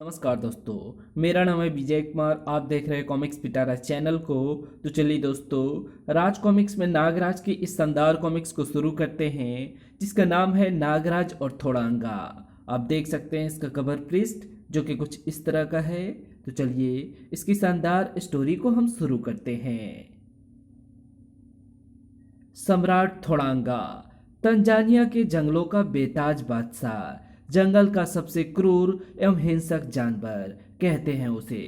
नमस्कार दोस्तों, मेरा नाम है विजय कुमार। आप देख रहे हैं कॉमिक्स पिटारा चैनल को। तो चलिए दोस्तों, राज कॉमिक्स में नागराज की इस शानदार कॉमिक्स को शुरू करते हैं, जिसका नाम है नागराज और थोड़ांगा। आप देख सकते हैं इसका कवर पृष्ठ, जो कि कुछ इस तरह का है। तो चलिए इसकी शानदार स्टोरी को हम शुरू करते हैं। सम्राट थोड़ांगा तंजानिया के जंगलों का बेताज बादशाह, जंगल का सबसे क्रूर एवं हिंसक जानवर कहते हैं उसे।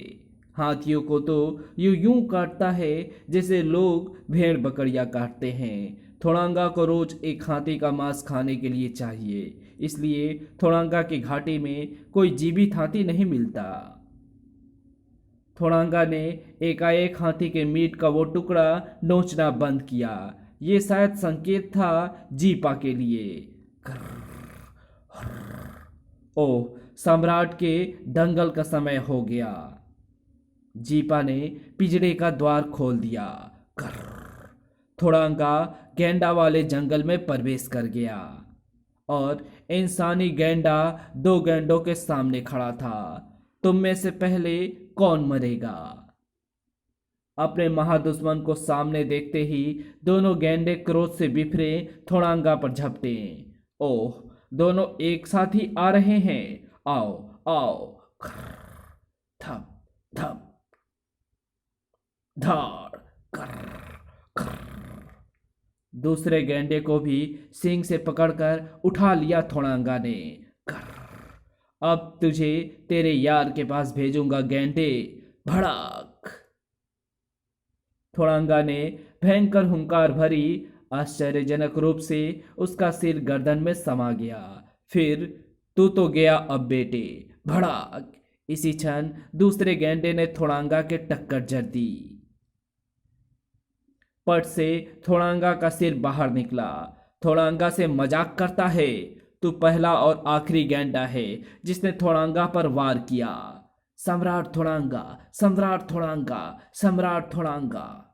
हाथियों को तो यूं काटता है जैसे लोग भेड़ बकरियां काटते हैं। थोड़ांगा को रोज एक हाथी का मांस खाने के लिए चाहिए, इसलिए थोड़ांगा की घाटी में कोई जीवित हाथी नहीं मिलता। थोड़ांगा ने एकाएक हाथी के मीट का वो टुकड़ा नोचना बंद किया। ये शायद संकेत था जीपा के लिए। ओह, सम्राट के दंगल का समय हो गया। जीपा ने पिंजरे का द्वार खोल दिया। थोड़ांगा गेंडा वाले जंगल में प्रवेश कर गया और इंसानी गेंडा दो गेंडों के सामने खड़ा था। तुम में से पहले कौन मरेगा? अपने महादुश्मन को सामने देखते ही दोनों गेंडे क्रोध से बिफरे थोड़ांगा पर झपटे। ओह, दोनों एक साथ ही आ रहे हैं। आओ आओ। थप थप धाड़ कर। दूसरे गेंडे को भी सींग से पकड़कर उठा लिया थोड़ांगा ने। अब तुझे तेरे यार के पास भेजूंगा गेंडे। भड़क। थोड़ांगा ने भयंकर हुंकार भरी। आश्चर्यजनक रूप से उसका सिर गर्दन में समा गया। फिर तू तो गया अब बेटे। भड़ाक। इसी क्षण दूसरे गेंडे ने थोड़ांगा के टक्कर जड़ दी। पट से थोड़ांगा का सिर बाहर निकला। थोड़ांगा से मजाक करता है? तू पहला और आखिरी गेंडा है जिसने थोड़ांगा पर वार किया। सम्राट थोड़ांगा, सम्राट थोड़ांगा, सम्राट थोड़ांगा।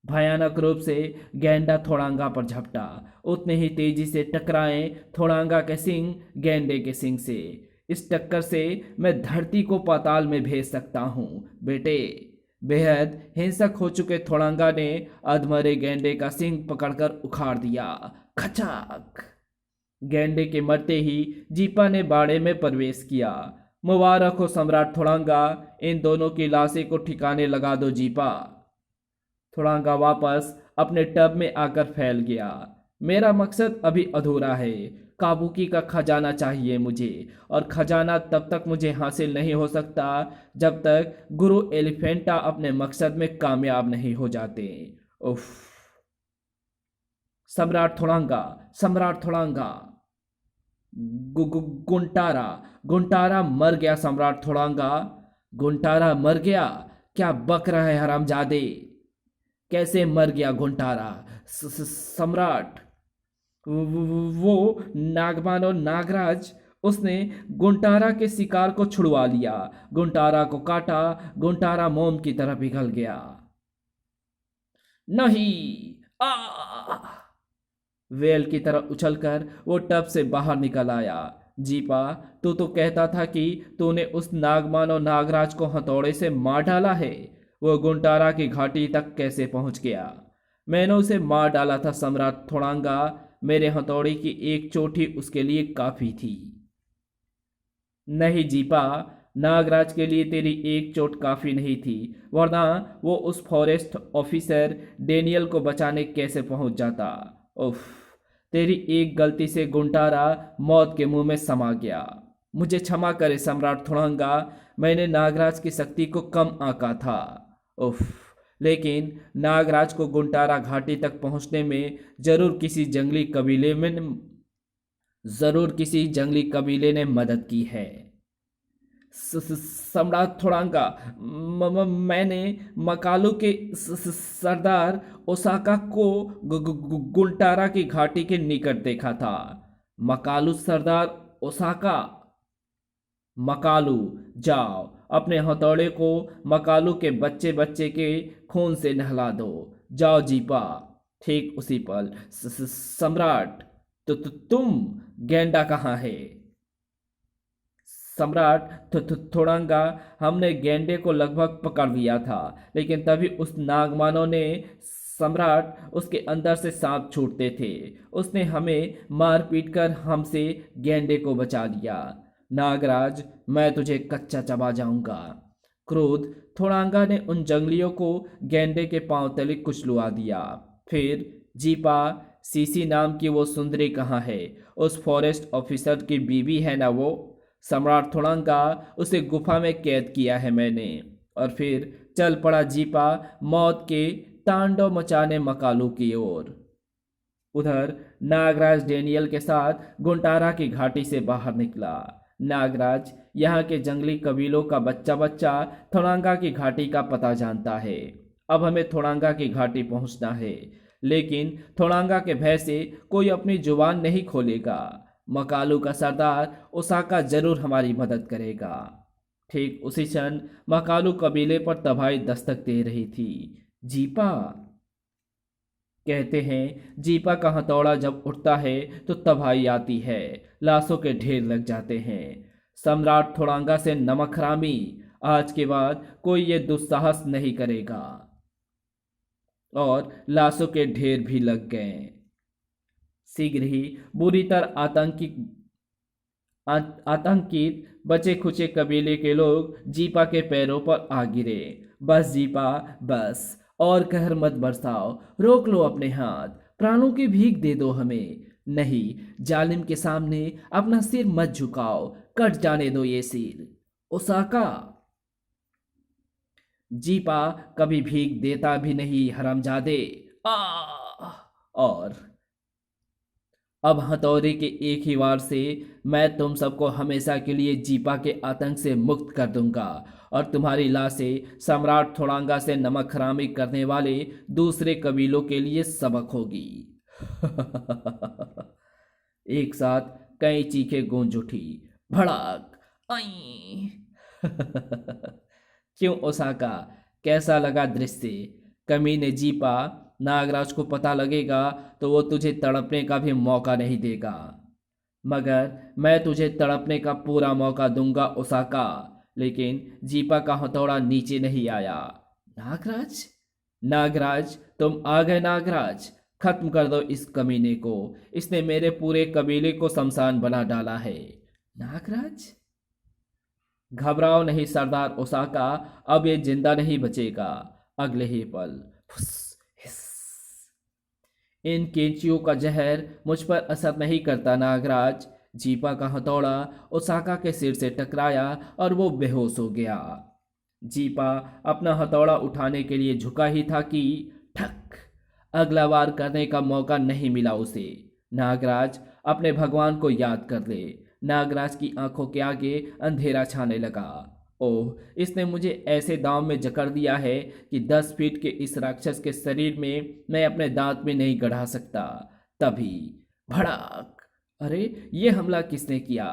भयानक रूप से गेंडा थोड़ांगा पर झपटा। उतने ही तेजी से टकराए थोड़ांगा के सिंग गेंडे के सिंग से। इस टक्कर से मैं धरती को पाताल में भेज सकता हूं बेटे। बेहद हिंसक हो चुके थोड़ांगा ने अधमरे गेंडे का सिंग पकड़कर उखाड़ दिया। खचाक। गेंडे के मरते ही जीपा ने बाड़े में प्रवेश किया। मुबारक हो सम्राट थोड़ांगा, इन दोनों की लाशें को ठिकाने लगा दो जीपा। थोड़ांगा वापस अपने टब में आकर फैल गया। मेरा मकसद अभी अधूरा है। काबुकी का खजाना चाहिए मुझे, और खजाना तब तक मुझे हासिल नहीं हो सकता जब तक गुरु एलिफेंटा अपने मकसद में कामयाब नहीं हो जाते। उफ। सम्राट थोड़ांगा, सम्राट थोड़ांगा। गुंटारा, गुंटारा मर गया सम्राट थोड़ांगा। गुंटारा मर गया? क्या बक रहा है हरामजादे? कैसे मर गया गुंटारा? सम्राट, वो नागमान और नागराज, उसने गुंटारा के शिकार को छुड़वा लिया। गुंटारा को काटा। गुंटारा मोम की तरह पिघल गया। नहीं। आ वेल की तरह उछलकर वो टब से बाहर निकल आया। जीपा, तू तो कहता था कि तूने उस नागमान और नागराज को हथौड़े से मार डाला है। वो गुंटारा की घाटी तक कैसे पहुंच गया? मैंने उसे मार डाला था सम्राट थोड़ांगा। मेरे हथौड़े की एक चोट ही उसके लिए काफी थी। नहीं जीपा, नागराज के लिए तेरी एक चोट काफी नहीं थी, वरना वो उस फॉरेस्ट ऑफिसर डेनियल को बचाने कैसे पहुंच जाता। उफ। तेरी एक गलती से गुंटारा मौत के मुंह में समा गया। मुझे क्षमा करे सम्राट थोड़ांगा, मैंने नागराज की शक्ति को कम आंका था। उफ। लेकिन नागराज को गुंटारा घाटी तक पहुंचने में जरूर किसी जंगली कबीले ने मदद की है। सम्राट थोड़ांगा, मैंने मकालू के सरदार ओसाका को गुंटारा की घाटी के निकट देखा था। मकालू सरदार ओसाका? मकालू, जाओ अपने हथौड़े को मकालू के बच्चे बच्चे के खून से नहला दो। जाओ जीपा। ठीक उसी पल सम्राट, तो तुम गेंडा कहाँ है? सम्राट थोड़ांगा, हमने गेंडे को लगभग पकड़ लिया था, लेकिन तभी उस नागमानव ने सम्राट, उसके अंदर से सांप छूटते थे। उसने हमें मार पीट कर हमसे गेंडे को बचा लिया। नागराज, मैं तुझे कच्चा चबा जाऊंगा। क्रोध थोड़ांगा ने उन जंगलियों को गेंडे के पांव तले कुचलवा दिया। फिर, जीपा, सीसी नाम की वो सुंदरी कहाँ है? उस फॉरेस्ट ऑफिसर की बीवी है ना वो? सम्राट थोड़ांगा, उसे गुफा में कैद किया है मैंने। और फिर चल पड़ा जीपा मौत के तांडव मचाने मकालू की ओर। उधर नागराज डेनियल के साथ गुंटारा की घाटी से बाहर निकला। नागराज यहाँ के जंगली कबीलों का बच्चा बच्चा थोड़ांगा की घाटी का पता जानता है। अब हमें थोड़ांगा की घाटी पहुंचना है, लेकिन थोड़ांगा के भय से कोई अपनी जुबान नहीं खोलेगा। मकालू का सरदार ओसाका जरूर हमारी मदद करेगा। ठीक उसी क्षण मकालू कबीले पर तबाही दस्तक दे रही थी। जीपा, कहते हैं जीपा का हथौड़ा जब उठता है तो तबाही आती है, लाशों के ढेर लग जाते हैं। सम्राट थोड़ांगा से नमक हरामी, आज के बाद कोई ये दुस्साहस नहीं करेगा। और लाशों के ढेर भी लग गए। शीघ्र ही बुरी तरह आतंकित बचे खुचे कबीले के लोग जीपा के पैरों पर आ गिरे। बस जीपा, बस, और कहर मत बरसाओ, रोक लो अपने हाथ, प्राणों की भीख दे दो हमें। नहीं, जालिम के सामने अपना सिर मत झुकाओ, कट जाने दो ये सिर। ओसाका, जीपा कभी भीख देता भी नहीं हरामजादे। आ और अब हथौड़े के एक ही वार से मैं तुम सबको हमेशा के लिए जीपा के आतंक से मुक्त कर दूंगा, और तुम्हारी लाशें सम्राट थोड़ांगा से नमक हरामी करने वाले दूसरे कबीलों के लिए सबक होगी। एक साथ कई चीखें गूंज उठी। भड़क, आई। क्यों ओसाका, कैसा लगा दृश्य? कमीने जीपा, नागराज को पता लगेगा तो वो तुझे तड़पने का भी मौका नहीं देगा। मगर मैं तुझे तड़पने का पूरा मौका दूंगा ओसाका। लेकिन जीपा का हथौड़ा नीचे नहीं आया। नागराज, नागराज, तुम आ गए नागराज। खत्म कर दो इस कमीने को, इसने मेरे पूरे कबीले को शमशान बना डाला है। नागराज, घबराओ नहीं सरदार ओसाका, अब ये जिंदा नहीं बचेगा। अगले ही पल फुस, हिस। इन कैंचियों का जहर मुझ पर असर नहीं करता नागराज। जीपा का हथौड़ा ओसाका के सिर से टकराया और वो बेहोश हो गया। जीपा अपना हथौड़ा उठाने के लिए झुका ही था कि ठक, अगला वार करने का मौका नहीं मिला उसे। नागराज, अपने भगवान को याद कर ले। नागराज की आंखों के आगे अंधेरा छाने लगा। ओह, इसने मुझे ऐसे दांव में जकड़ दिया है कि 10 फीट के इस राक्षस के शरीर में मैं अपने दांत में नहीं गढ़ा सकता। तभी भड़क, अरे ये हमला किसने किया?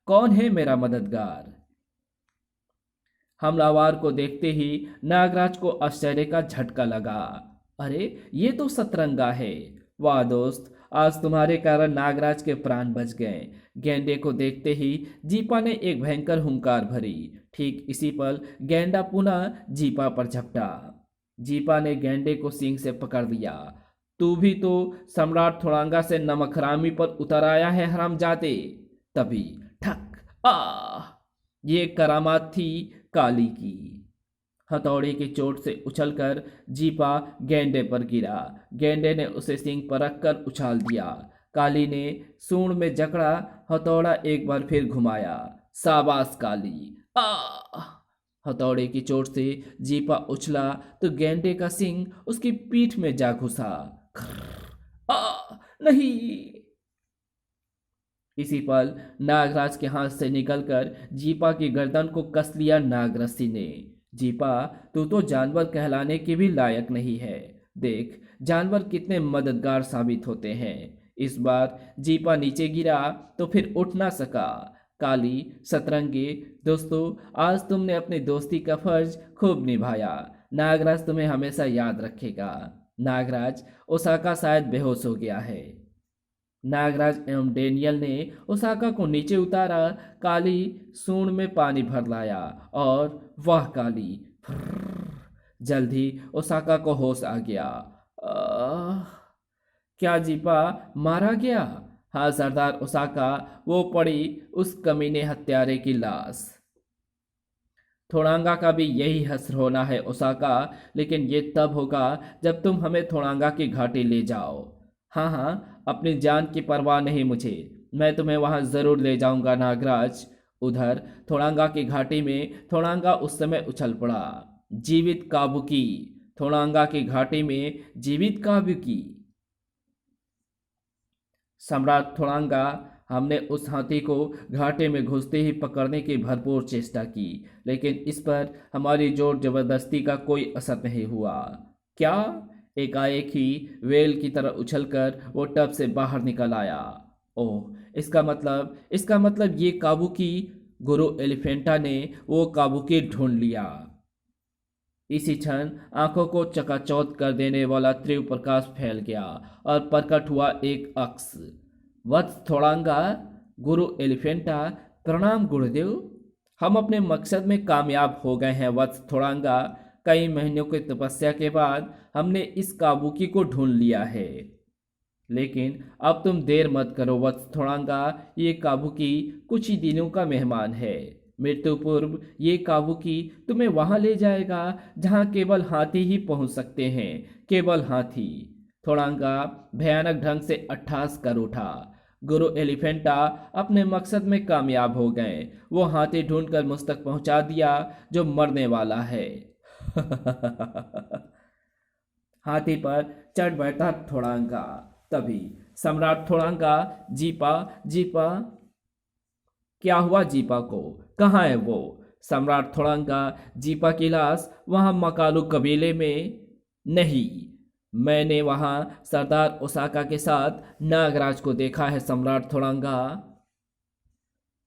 कौन है मेरा मददगार? हमलावर को देखते ही नागराज को आश्चर्य का झटका लगा। अरे ये तो सतरंगा है। वाह दोस्त, आज तुम्हारे कारण नागराज के प्राण बच गए। गेंडे को देखते ही जीपा ने एक भयंकर हुंकार भरी। ठीक इसी पल गेंडा पुनः जीपा पर झपटा। जीपा ने गेंडे को सींग से पकड़ लिया। तू भी तो सम्राट थोड़ांगा से नमकरामी पर उतर आया है हरामजादे। तभी ठक, ये करामात थी काली की। हथौड़े की चोट से उछलकर जीपा गेंडे पर गिरा। गेंडे ने उसे सींग पर रखकर उछाल दिया। काली ने सूंड में जकड़ा हथौड़ा एक बार फिर घुमाया। शाबाश काली। हथौड़े की चोट से जीपा उछला तो गेंडे का सींग उसकी पीठ में जा घुसा। नहीं। इसी पल नागराज के हाथ से निकलकर जीपा की गर्दन को कस लिया नागरस्सी ने। जीपा, तू तो जानवर कहलाने के भी लायक नहीं है। देख, जानवर कितने मददगार साबित होते हैं। इस बार जीपा नीचे गिरा तो फिर उठ ना सका। काली, सतरंगी, दोस्तों, आज तुमने अपनी दोस्ती का फर्ज खूब निभाया। नागराज तुम्हें हमेशा याद रखेगा। नागराज, ओसाका शायद बेहोश हो गया है। नागराज एवं डेनियल ने ओसाका को नीचे उतारा, काली सूंड में पानी भर लाया और वह काली। जल्द ही ओसाका को होश आ गया। आह, क्या जीपा मारा गया? हाँ सरदार ओसाका, वो पड़ी उस कमीने हत्यारे की लाश। थोड़ांगा का भी यही हश्र होना है ओसाका, लेकिन ये तब होगा जब तुम हमें थोड़ांगा की घाटी ले जाओ। हाँ हाँ, अपनी जान की परवाह नहीं मुझे, मैं तुम्हें वहां जरूर ले जाऊंगा नागराज। उधर थोड़ांगा की घाटी में थोड़ांगा उस समय उछल पड़ा। जीवित काबुकी। थोड़ांगा की घाटी में जीवित काबुकी। सम्राट थोड़ांगा, हमने उस हाथी को घाटे में घुसते ही पकड़ने की भरपूर चेष्टा की, लेकिन इस पर हमारी जोर जबरदस्ती का कोई असर नहीं हुआ। क्या? एकाएक ही वेल की तरह उछलकर वो टब से बाहर निकल आया। ओह, इसका मतलब ये काबुकी, गुरु एलिफेंटा ने वो काबुकी ढूंढ लिया। इसी क्षण आंखों को चकाचौंध कर देने वाला तीव्र प्रकाश फैल गया और प्रकट हुआ एक अक्ष। वत्स थोड़ांगा, गुरु एलिफेंटा, प्रणाम गुरुदेव। हम अपने मकसद में कामयाब हो गए हैं वत्स थोड़ांगा। कई महीनों की तपस्या के बाद हमने इस काबुकी को ढूंढ लिया है। लेकिन अब तुम देर मत करो वत्स थोड़ांगा, ये काबुकी कुछ ही दिनों का मेहमान है। मृत्यु पूर्व ये काबुकी तुम्हें वहां ले जाएगा जहां केवल हाथी ही पहुंच सकते हैं, केवल हाथी। थोड़ांगा भयानक ढंग से अट्ठास कर उठा। गुरु एलिफेंटा अपने मकसद में कामयाब हो गए। वो हाथी ढूंढकर मुझ तक पहुंचा दिया जो मरने वाला है। हाथी पर चढ़ बैठा थोड़ांगा। तभी सम्राट थोड़ांगा, जीपा, जीपा। क्या हुआ जीपा को? कहाँ है वो? सम्राट थोड़ांगा, जीपा की लाश वहां मकालू कबीले में नहीं। मैंने वहां सरदार ओसाका के साथ नागराज को देखा है सम्राट थोड़ांगा।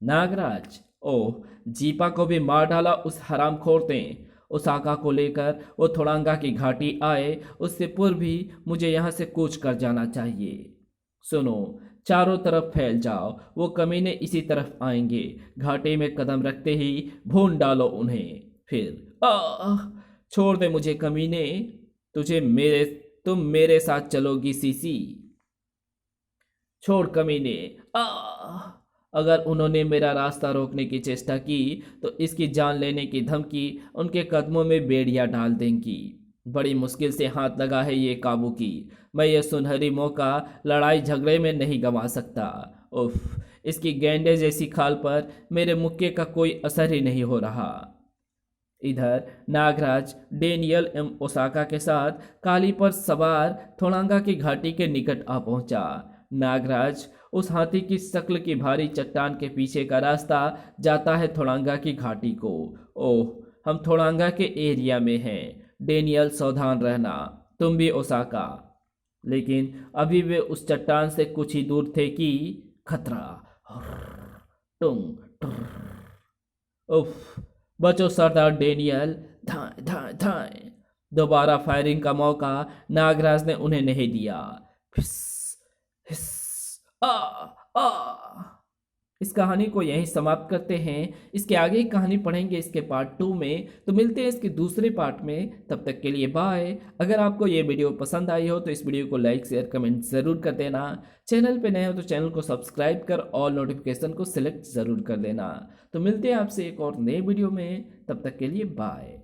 नागराज? ओह, जीपा को भी मार डाला उस हरामखोर ने। ओसाका को लेकर वो थोड़ांगा की घाटी आए, उससे पूर्व भी मुझे यहाँ से कूच कर जाना चाहिए। सुनो, चारों तरफ फैल जाओ, वो कमीने इसी तरफ आएंगे। घाटी में कदम रखते ही भून डालो उन्हें। फिर छोड़ दे मुझे कमीने, तुम मेरे साथ चलोगी सीसी। छोड़ कमीने। अगर उन्होंने मेरा रास्ता रोकने की चेष्टा की तो इसकी जान लेने की धमकी उनके कदमों में बेड़ियां डाल देंगी। बड़ी मुश्किल से हाथ लगा है ये काबुकी। मैं ये सुनहरी मौका लड़ाई झगड़े में नहीं गंवा सकता। उफ, इसकी गेंडे जैसी खाल पर मेरे मुक्के का कोई असर ही नहीं हो रहा। इधर नागराज डेनियल एवं ओसाका के साथ काली पर सवार थोड़ांगा की घाटी के निकट आ पहुंचा। नागराज, उस हाथी की शक्ल की भारी चट्टान के पीछे का रास्ता जाता है थोड़ांगा की घाटी को। ओह, हम थोड़ांगा के एरिया में हैं। डेनियल, सावधान रहना, तुम भी ओसाका। लेकिन अभी वे उस चट्टान से कुछ ही दूर थे कि खतरा। टुंग उफ, बचो सरदार डेनियल। धाए धाए धाए। दोबारा फायरिंग का मौका नागराज ने उन्हें नहीं दिया। फिस, हिस, आ, आ। इस कहानी को यहीं समाप्त करते हैं। इसके आगे की कहानी पढ़ेंगे इसके पार्ट 2 में, तो मिलते हैं इसके दूसरे पार्ट में। तब तक के लिए बाय। अगर आपको ये वीडियो पसंद आई हो तो इस वीडियो को लाइक शेयर कमेंट ज़रूर कर देना। चैनल पे नए हो तो चैनल को सब्सक्राइब कर ऑल नोटिफिकेशन को सिलेक्ट ज़रूर कर देना। तो मिलते हैं आपसे एक और नए वीडियो में, तब तक के लिए बाय।